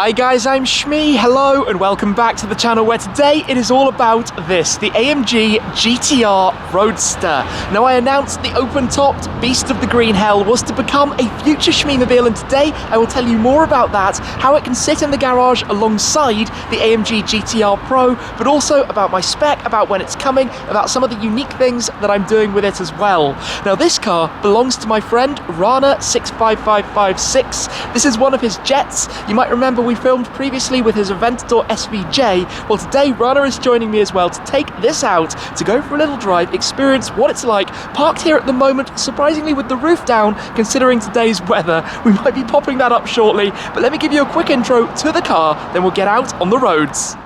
Hi guys, I'm Shmee, hello and welcome back to the channel where today it is all about this, the AMG GT R Roadster. Now I announced the open-topped beast of the green hell was to become a future Shmee-mobile, and today I will tell you more about that, how it can sit in the garage alongside the AMG GT R Pro, but also about my spec, about when it's coming, about some of the unique things that I'm doing with it as well. Now this car belongs to my friend Rana65556. This is one of his jets. You might remember we filmed previously with his Aventador SVJ. Well, today Rana is joining me as well to take this out, to go for a little drive, experience what it's like, parked here at the moment, surprisingly with the roof down, considering today's weather. We might be popping that up shortly, but let me give you a quick intro to the car, then we'll get out on the roads.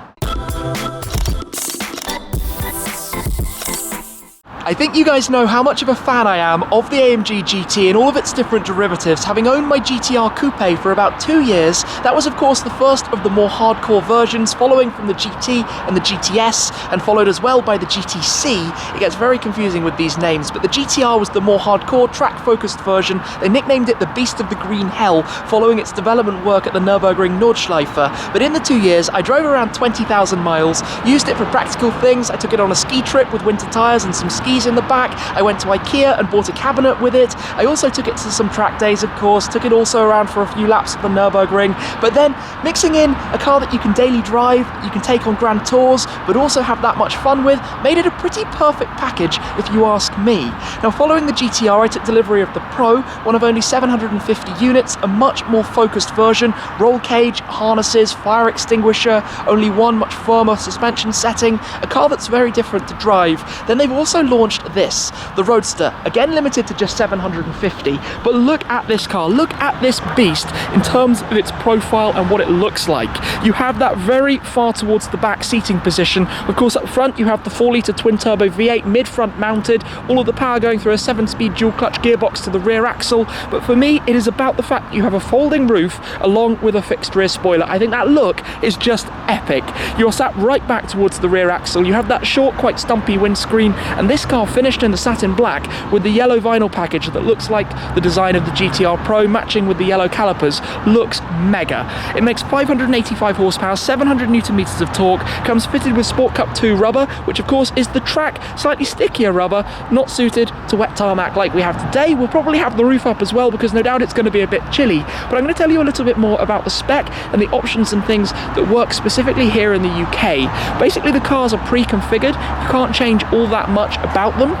I think you guys know how much of a fan I am of the AMG GT and all of its different derivatives. Having owned my GT R Coupe for about 2 years, that was of course the first of the more hardcore versions, following from the GT and the GTS, and followed as well by the GTC. It gets very confusing with these names, but the GT R was the more hardcore, track-focused version. They nicknamed it the Beast of the Green Hell, following its development work at the Nürburgring Nordschleife. But in the 2 years, I drove around 20,000 miles, used it for practical things. I took it on a ski trip with winter tyres and some skis in the back. I went to IKEA and bought a cabinet with it. I also took it to some track days, of course, took it also around for a few laps at the Nürburgring, but then mixing in a car that you can daily drive, you can take on grand tours, but also have that much fun with, made it a pretty perfect package if you ask me. Now following the GT R, I took delivery of the Pro, one of only 750 units, a much more focused version, roll cage, harnesses, fire extinguisher, only one much firmer suspension setting, a car that's very different to drive. Then they've also launched this, the Roadster, again limited to just 750, but look at this car, look at this beast in terms of its profile and what it looks like. You have that very far towards the back seating position. Of course up front you have the 4-litre twin-turbo V8 mid-front mounted, all of the power going through a 7-speed dual-clutch gearbox to the rear axle, but for me it is about the fact that you have a folding roof along with a fixed rear spoiler. I think that look is just epic. You're sat right back towards the rear axle, you have that short, quite stumpy windscreen, and this car finished in the satin black with the yellow vinyl package that looks like the design of the GT R Pro, matching with the yellow calipers, looks mega. It makes 585 horsepower, 700 newton meters of torque, comes fitted with Sport Cup 2 rubber, which of course is the track, slightly stickier rubber, not suited to wet tarmac like we have today. We'll probably have the roof up as well because no doubt it's going to be a bit chilly, but I'm going to tell you a little bit more about the spec and the options and things that work specifically here in the UK. Basically the cars are pre-configured, you can't change all that much about them.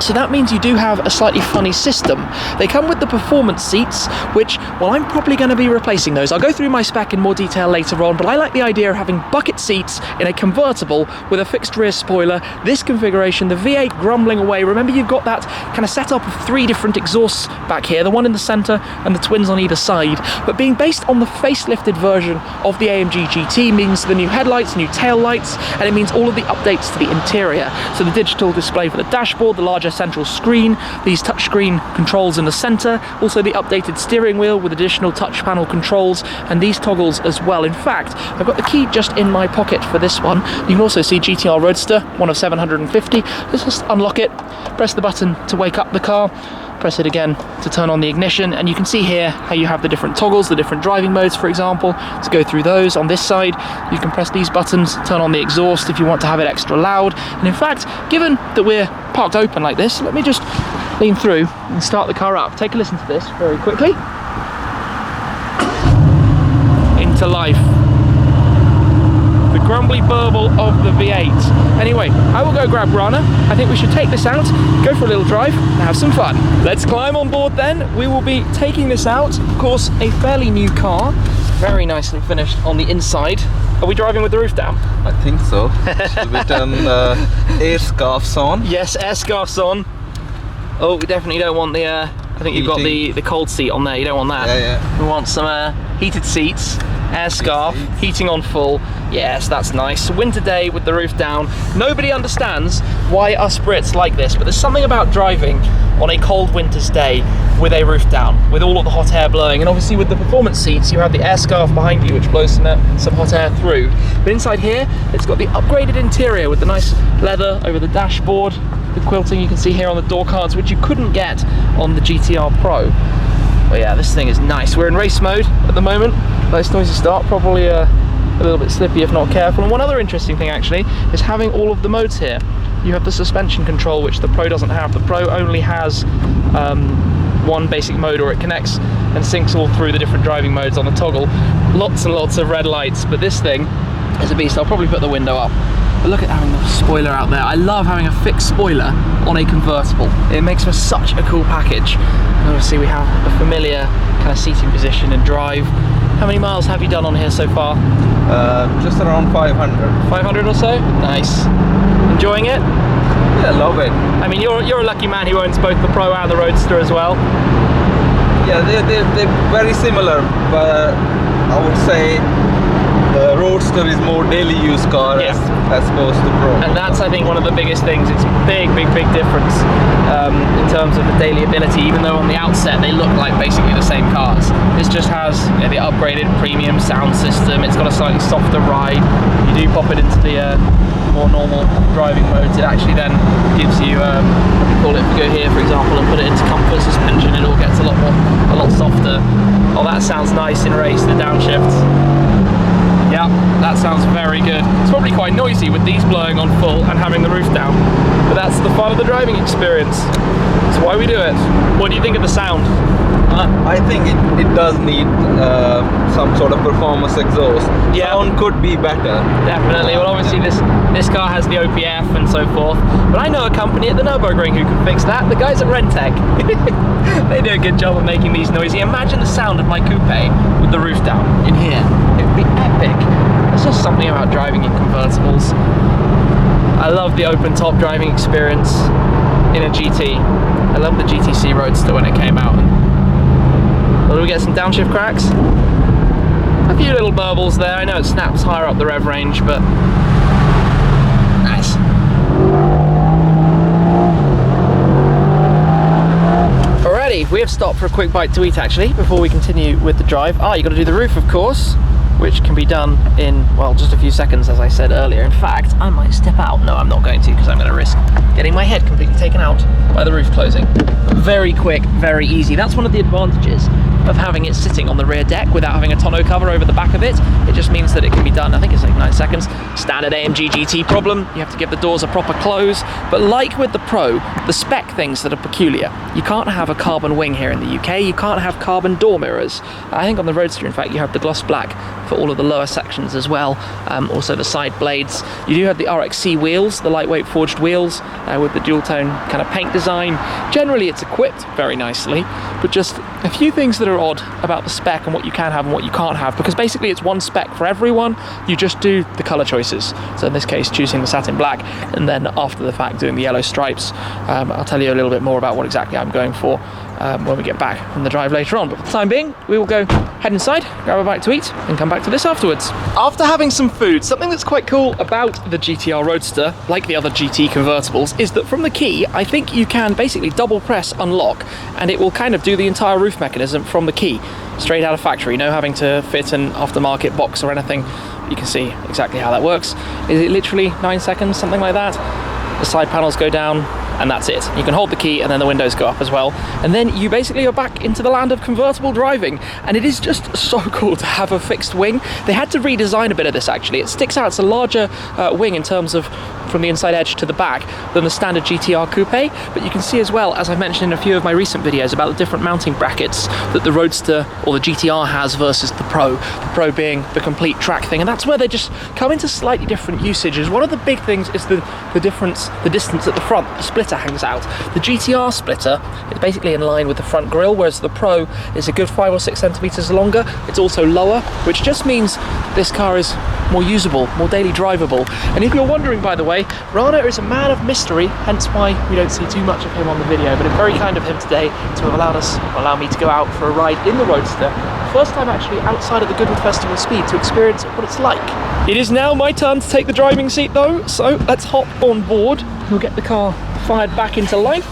So that means you do have a slightly funny system. They come with the performance seats, which, well, I'm probably going to be replacing those. I'll go through my spec in more detail later on, but I like the idea of having bucket seats in a convertible with a fixed rear spoiler. This configuration, the V8 grumbling away. Remember, you've got that kind of setup of 3 different exhausts back here, the one in the center and the twins on either side. But being based on the facelifted version of the AMG GT means the new headlights, new tail lights, and it means all of the updates to the interior. So the digital display for the dashboard, the larger central screen, these touchscreen controls in the center, also the updated steering wheel with additional touch panel controls, and these toggles as well. In fact, I've got the key just in my pocket for this one. You can also see GT R Roadster, one of 750. Let's just unlock it, press the button to wake up the car, press it again to turn on the ignition, and you can see here how you have the different toggles, the different driving modes, for example. To go through those, on this side you can press these buttons, turn on the exhaust if you want to have it extra loud. And in fact, given that we're parked open like this, let me just lean through and start the car up. Take a listen to this very quickly. Into life. The grumbly burble of the V8. Anyway, I will go grab Rana. I think we should take this out, go for a little drive, and have some fun. Let's climb on board then. We will be taking this out. Of course, a fairly new car, very nicely finished on the inside. Are we driving with the roof down? I think so. Should we turn air scarves on? Yes, air scarves on. Oh, we definitely don't want the, I think you've got the cold seat on there. You don't want that. Yeah, yeah. We want some heated seats, air scarf, heating on full. Yes, that's nice. Winter day with the roof down. Nobody understands why us Brits like this, but there's something about driving on a cold winter's day with a roof down, with all of the hot air blowing, and obviously with the performance seats you have the air scarf behind you which blows some hot air through. But inside here it's got the upgraded interior with the nice leather over the dashboard, the quilting you can see here on the door cards, which you couldn't get on the GT R Pro. But yeah, this thing is nice. We're in race mode at the moment. Nice noisy start, probably a little bit slippy if not careful. And one other interesting thing actually is having all of the modes here. You have the suspension control, which the Pro doesn't have. The Pro only has one basic mode, or it connects and syncs all through the different driving modes on the toggle. Lots and lots of red lights, but this thing is a beast. I'll probably put the window up. But look at having the spoiler out there. I love having a fixed spoiler on a convertible. It makes for such a cool package. And obviously we have a familiar kind of seating position and drive. How many miles have you done on here so far? Just around 500. 500 or so? Nice. Enjoying it? Yeah, love it. I mean, you're a lucky man who owns both the Pro and the Roadster as well. Yeah, they're very similar, but I would say the Roadster is more daily use car as opposed to Pro. And that's, I think, one of the biggest things. It's a big difference in terms of the daily ability, even though on the outset they look like basically the same cars. This just has the upgraded premium sound system. It's got a slightly softer ride. You do pop it into the more normal driving modes. It actually then gives you, call it, if you go here for example and put it into comfort suspension, it all gets a lot softer. Oh, that sounds nice in race, the downshift. Yeah, that sounds very good. It's probably quite noisy with these blowing on full and having the roof down, but that's the fun of the driving experience. That's why we do it. What do you think of the sound? I think it does need some sort of performance exhaust. Yeah. Sound could be better. Definitely. Well, obviously this car has the OPF and so forth, but I know a company at the Nürburgring who can fix that. The guys at Rentec. They do a good job of making these noisy. Imagine the sound of my coupe with the roof down in here. It would be epic. There's just something about driving in convertibles. I love the open top driving experience in a GT. I love the GTC Roadster when it came out. Will we get some downshift cracks? A few little burbles there. I know it snaps higher up the rev range, but nice. Alrighty, we have stopped for a quick bite to eat actually before we continue with the drive. You got to do the roof, of course, which can be done in, well, just a few seconds, as I said earlier. In fact, I might step out. No, I'm not going to, because I'm going to risk getting my head completely taken out by the roof closing. Very quick, very easy. That's one of the advantages of having it sitting on the rear deck without having a tonneau cover over the back of it. It just means that it can be done, I think it's like 9 seconds. Standard AMG GT problem, you have to give the doors a proper close. But like with the Pro, the spec things that are peculiar. You can't have a carbon wing here in the UK, you can't have carbon door mirrors. I think on the Roadster, in fact, you have the gloss black for all of the lower sections as well. Also the side blades. You do have the RXC wheels, the lightweight forged wheels with the dual tone kind of paint design. Generally it's equipped very nicely, but just a few things that are odd about the spec and what you can have and what you can't have, because basically it's one spec for everyone. You just do the color choices. So in this case, choosing the satin black, and then after the fact doing the yellow stripes. I'll tell you a little bit more about what exactly I'm going for when we get back from the drive later on. But for the time being, we will go head inside, grab a bite to eat, and come back to this afterwards. After having some food, something that's quite cool about the GT R Roadster, like the other GT convertibles, is that from the key, I think you can basically double press unlock, and it will kind of do the entire roof mechanism from the key, straight out of factory, no having to fit an aftermarket box or anything. You can see exactly how that works. Is it literally 9 seconds, something like that? The side panels go down, and that's it. You can hold the key and then the windows go up as well. And then you basically are back into the land of convertible driving. And it is just so cool to have a fixed wing. They had to redesign a bit of this actually. It sticks out, it's a larger wing in terms of from the inside edge to the back than the standard GT R Coupe. But you can see as well, as I've mentioned in a few of my recent videos, about the different mounting brackets that the Roadster or the GT R has versus the Pro. The Pro being the complete track thing. And that's where they just come into slightly different usages. One of the big things is the difference, the distance at the front. The splitter hangs out. The GT R splitter is basically in line with the front grille, whereas the Pro is a good 5 or 6 centimeters longer. It's also lower, which just means this car is more usable, more daily drivable. And if you're wondering, by the way, Rana is a man of mystery, hence why we don't see too much of him on the video, but it's very kind of him today to have allow me to go out for a ride in the Roadster. First time actually outside of the Goodwood Festival Speed to experience what it's like. It is now my turn to take the driving seat though, so let's hop on board. We'll get the car fired back into life.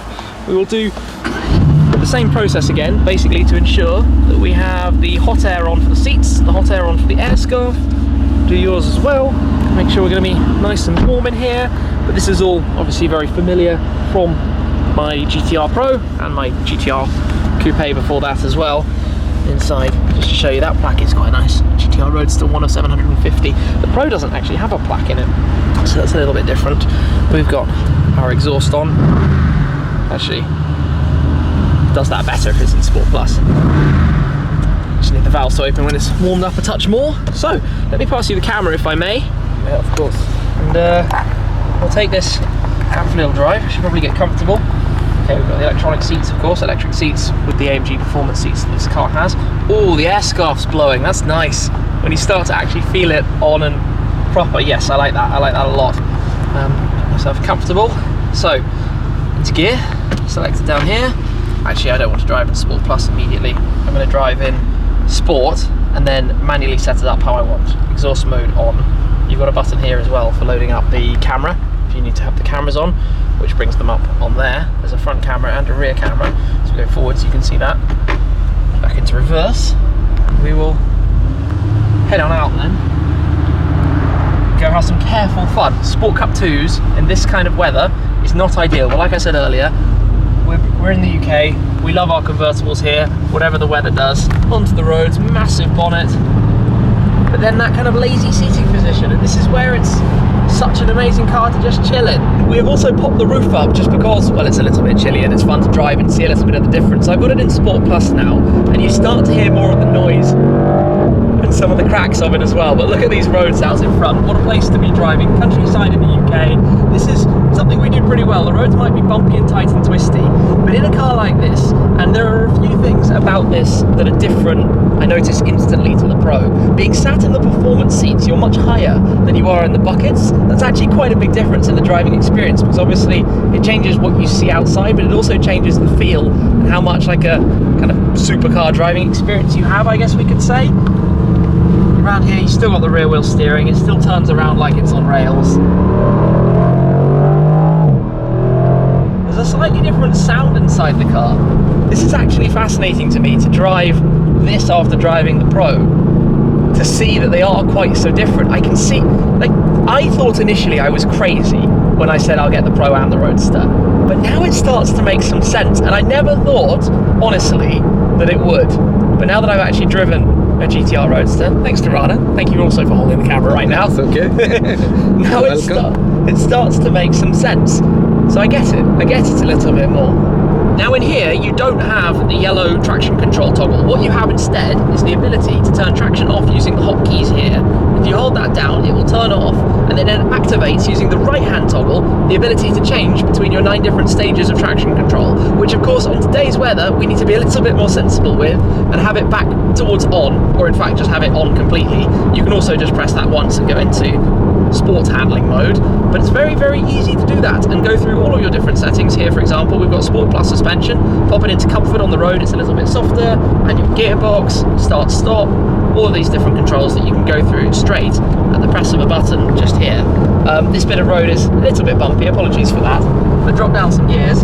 We will do the same process again, basically to ensure that we have the hot air on for the seats, the hot air on for the air scarf. Do yours as well. Make sure we're going to be nice and warm in here. But this is all obviously very familiar from my GT R Pro and my GT R Coupe before that as well. Inside, just to show you, that plaque is quite nice. GT R Roadster, one of 750. The Pro doesn't actually have a plaque in it, so that's a little bit different. We've got our exhaust on. Actually, does that better if it's in Sport Plus. Just need the valves to open when it's warmed up a touch more. So, let me pass you the camera if I may. Yeah, of course. And we'll take this out for a little drive. Should probably get comfortable. Okay, we've got the electronic seats, of course, electric seats with the AMG Performance seats that this car has. Oh, the air scarf's blowing, that's nice. When you start to actually feel it on and proper, yes, I like that a lot. Get myself comfortable. So, into gear, selected down here. Actually, I don't want to drive in Sport Plus immediately. I'm going to drive in Sport and then manually set it up how I want. Exhaust mode on. You've got a button here as well for loading up the camera, if you need to have the cameras on, which brings them up on there. There's a front camera and a rear camera. So we go forwards, you can see that. Back into reverse. We will head on out then. Go have some careful fun. Sport Cup 2s in this kind of weather is not ideal. Well, like I said earlier, we're in the UK. We love our convertibles here, whatever the weather does. Onto the roads, massive bonnet. But then that kind of lazy seating position, and this is where it's such an amazing car to just chill in. We have also popped the roof up just because, well, it's a little bit chilly and it's fun to drive and see a little bit of the difference. I've got it in Sport Plus now, and you start to hear more of the noise and some of the cracks of it as well. But look at these roads out in front. What a place to be driving. Countryside in the UK. This is something we do pretty well. The roads might be bumpy and tight and twisty, but in a car like this, and there are a few things about this that are different, I notice instantly to the Pro. Being sat in the performance seats, you're much higher than you are in the buckets. That's actually quite a big difference in the driving experience, because obviously it changes what you see outside, but it also changes the feel and how much like a kind of supercar driving experience you have, I guess we could say. Around here, you still got the rear wheel steering. It still turns around like it's on rails. There's a slightly different sound inside the car. This is actually fascinating to me, to drive this after driving the Pro, to see that they are quite so different. I can see, like, I thought initially I was crazy when I said I'll get the Pro and the Roadster, but now it starts to make some sense, and I never thought, honestly, that it would. But now that I've actually driven a GT R Roadster, thanks to Rana, thank you also for holding the camera right now. That's okay. Now it starts to make some sense. So I get it a little bit more. Now in here, you don't have the yellow traction control toggle. What you have instead is the ability to turn traction off using the hotkeys here. If you hold that down, it will turn off, and then it activates using the right-hand toggle the ability to change between your 9 different stages of traction control, which of course on today's weather we need to be a little bit more sensible with and have it back towards on, or in fact just have it on completely. You can also just press that once and go into sport handling mode, but it's very, very easy to do that and go through all of your different settings here. For example, we've got Sport Plus suspension. Pop it into comfort on the road, it's a little bit softer, and your gearbox, start, stop, all of these different controls that you can go through straight at the press of a button just here. This bit of road is a little bit bumpy, apologies for that, but drop down some gears.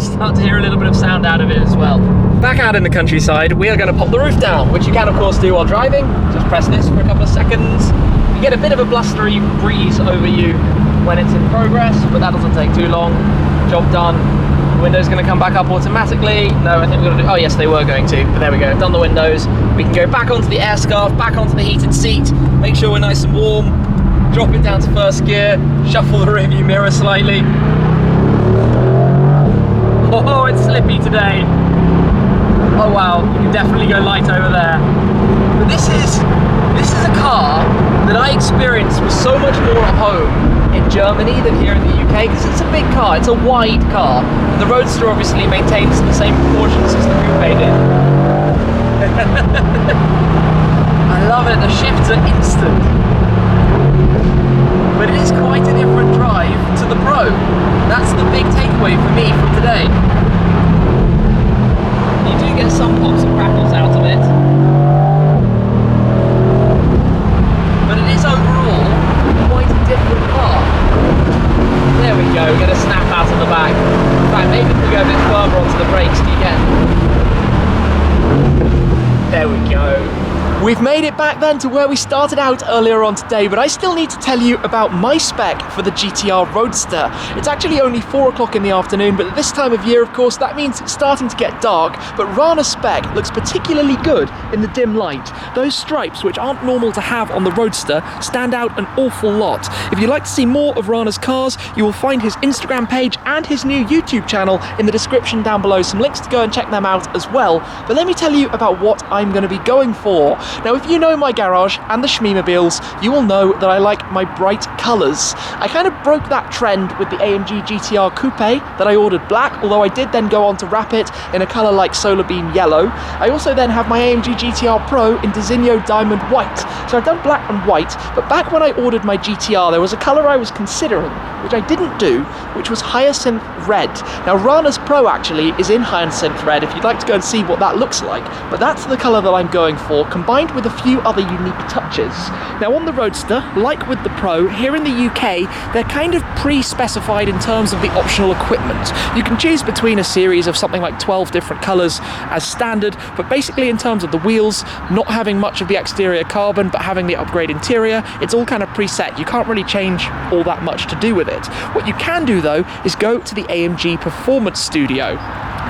Start to hear a little bit of sound out of it as well. Back out in the countryside, we are going to pop the roof down, which you can of course do while driving. Just press this for a couple of seconds. You get a bit of a blustery breeze over you when it's in progress, but that doesn't take too long. Job done. The window's going to come back up automatically. No, I think we're going to do, oh yes, they were going to, but there we go, done the windows. We can go back onto the air scarf, back onto the heated seat, make sure we're nice and warm, drop it down to first gear, shuffle the rear view mirror slightly. Oh, it's slippy today. Oh wow, you can definitely go light over there. But this is a car that I experienced was so much more at home in Germany than here in the UK, because it's a big car, it's a wide car. And the Roadster obviously maintains the same proportions as the Coupe did. I love it, the shifts are instant. But it is quite a different drive to the Pro. That's the big takeaway for me from today. You do get some pops and crackles out of it, but it is overall quite a different car. There we go, we get a snap out of the back. In fact, maybe if we go a bit further onto the brakes, do you get? There we go. We've made it back then to where we started out earlier on today, but I still need to tell you about my spec for the GT R Roadster. It's actually only 4 o'clock in the afternoon, but at this time of year, of course, that means it's starting to get dark, but Rana's spec looks particularly good in the dim light. Those stripes, which aren't normal to have on the Roadster, stand out an awful lot. If you'd like to see more of Rana's cars, you will find his Instagram page and his new YouTube channel in the description down below. Some links to go and check them out as well. But let me tell you about what I'm going to be going for. Now, if you know my garage and the Shmeemobiles, you will know that I like my bright colours. I kind of broke that trend with the AMG GT R Coupe that I ordered black, although I did then go on to wrap it in a colour like Solar Beam Yellow. I also then have my AMG GT R Pro in Designo Diamond White. So I've done black and white, but back when I ordered my GTR, there was a colour I was considering, which I didn't do, which was Hyacinth Red. Now, Rana's Pro actually is in Hyacinth Red, if you'd like to go and see what that looks like, but that's the colour that I'm going for, combined with a few other unique touches. Now, on the Roadster, like with the Pro, here in the UK, they're kind of pre-specified in terms of the optional equipment. You can choose between a series of something like 12 different colours as standard, but basically in terms of the wheels, not having much of the exterior carbon, but having the upgrade interior, it's all kind of preset. You can't really change all that much to do with it. What you can do, though, is go to the AMG Performance Studio.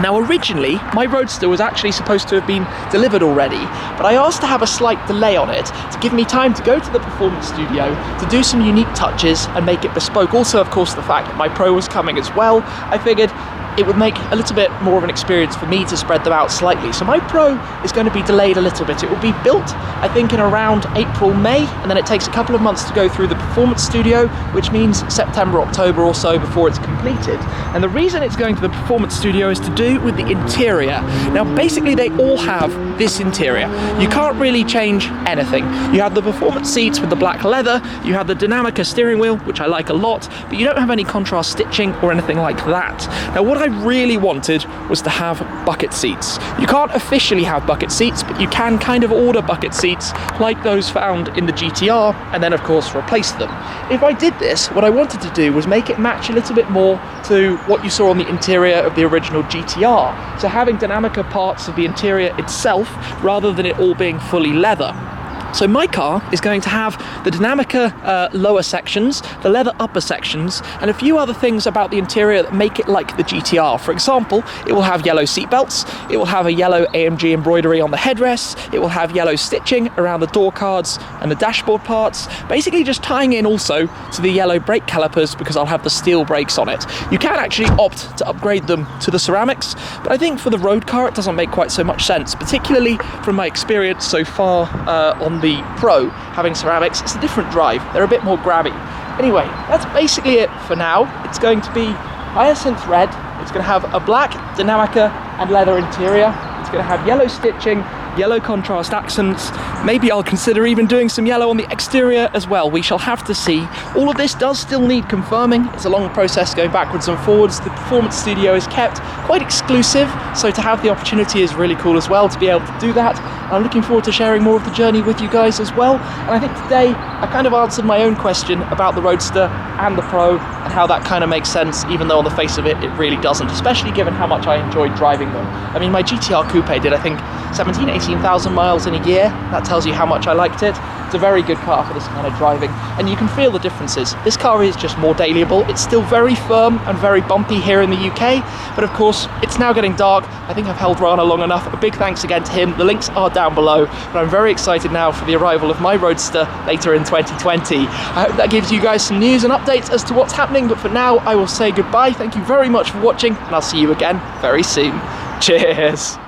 Now, originally, my Roadster was actually supposed to have been delivered already, but I asked to have a slight delay on it to give me time to go to the Performance Studio to do some unique touches and make it bespoke. Also, of course, the fact that my Pro was coming as well, I figured it would make a little bit more of an experience for me to spread them out slightly. So my Pro is going to be delayed a little bit. It will be built, I think, in around April, May, and then it takes a couple of months to go through the Performance Studio, which means September, October or so before it's completed. And the reason it's going to the Performance Studio is to do with the interior. Now, basically, they all have this interior. You can't really change anything. You have the performance seats with the black leather, you have the Dynamica steering wheel, which I like a lot, but you don't have any contrast stitching or anything like that. Now, what I really wanted was to have bucket seats. You can't officially have bucket seats, but you can kind of order bucket seats like those found in the GTR and then, of course, replace them. If I did this, what I wanted to do was make it match a little bit more to what you saw on the interior of the original GTR. So having Dynamica parts of the interior itself rather than it all being fully leather. So my car is going to have the Dynamica lower sections, the leather upper sections, and a few other things about the interior that make it like the GTR. For example, it will have yellow seat belts, it will have a yellow AMG embroidery on the headrests, it will have yellow stitching around the door cards and the dashboard parts, basically just tying in also to the yellow brake calipers because I'll have the steel brakes on it. You can actually opt to upgrade them to the ceramics, but I think for the road car it doesn't make quite so much sense, particularly from my experience so far on the Pro having ceramics. It's a different drive, they're a bit more grabby. Anyway, that's basically it for now. It's going to be Hyacinth Red, it's going to have a black Dynamica and leather interior, it's going to have yellow stitching, yellow contrast accents. Maybe I'll consider even doing some yellow on the exterior as well. We shall have to see. All of this does still need confirming. It's a long process going backwards and forwards. The Performance Studio is kept quite exclusive, so to have the opportunity is really cool as well to be able to do that. I'm looking forward to sharing more of the journey with you guys as well. And I think today I kind of answered my own question about the Roadster and the Pro and how that kind of makes sense, even though on the face of it, it really doesn't, especially given how much I enjoyed driving them. I mean, my GT R Coupe did, I think, 18,000 miles in a year. That tells you how much I liked it. It's a very good car for this kind of driving, and you can feel the differences. This car is just more dailyable. It's still very firm and very bumpy here in the UK, but of course, it's now getting dark. I think I've held Rana long enough. A big thanks again to him. The links are down below, but I'm very excited now for the arrival of my Roadster later in 2020. I hope that gives you guys some news and updates as to what's happening, but for now, I will say goodbye. Thank you very much for watching, and I'll see you again very soon. Cheers!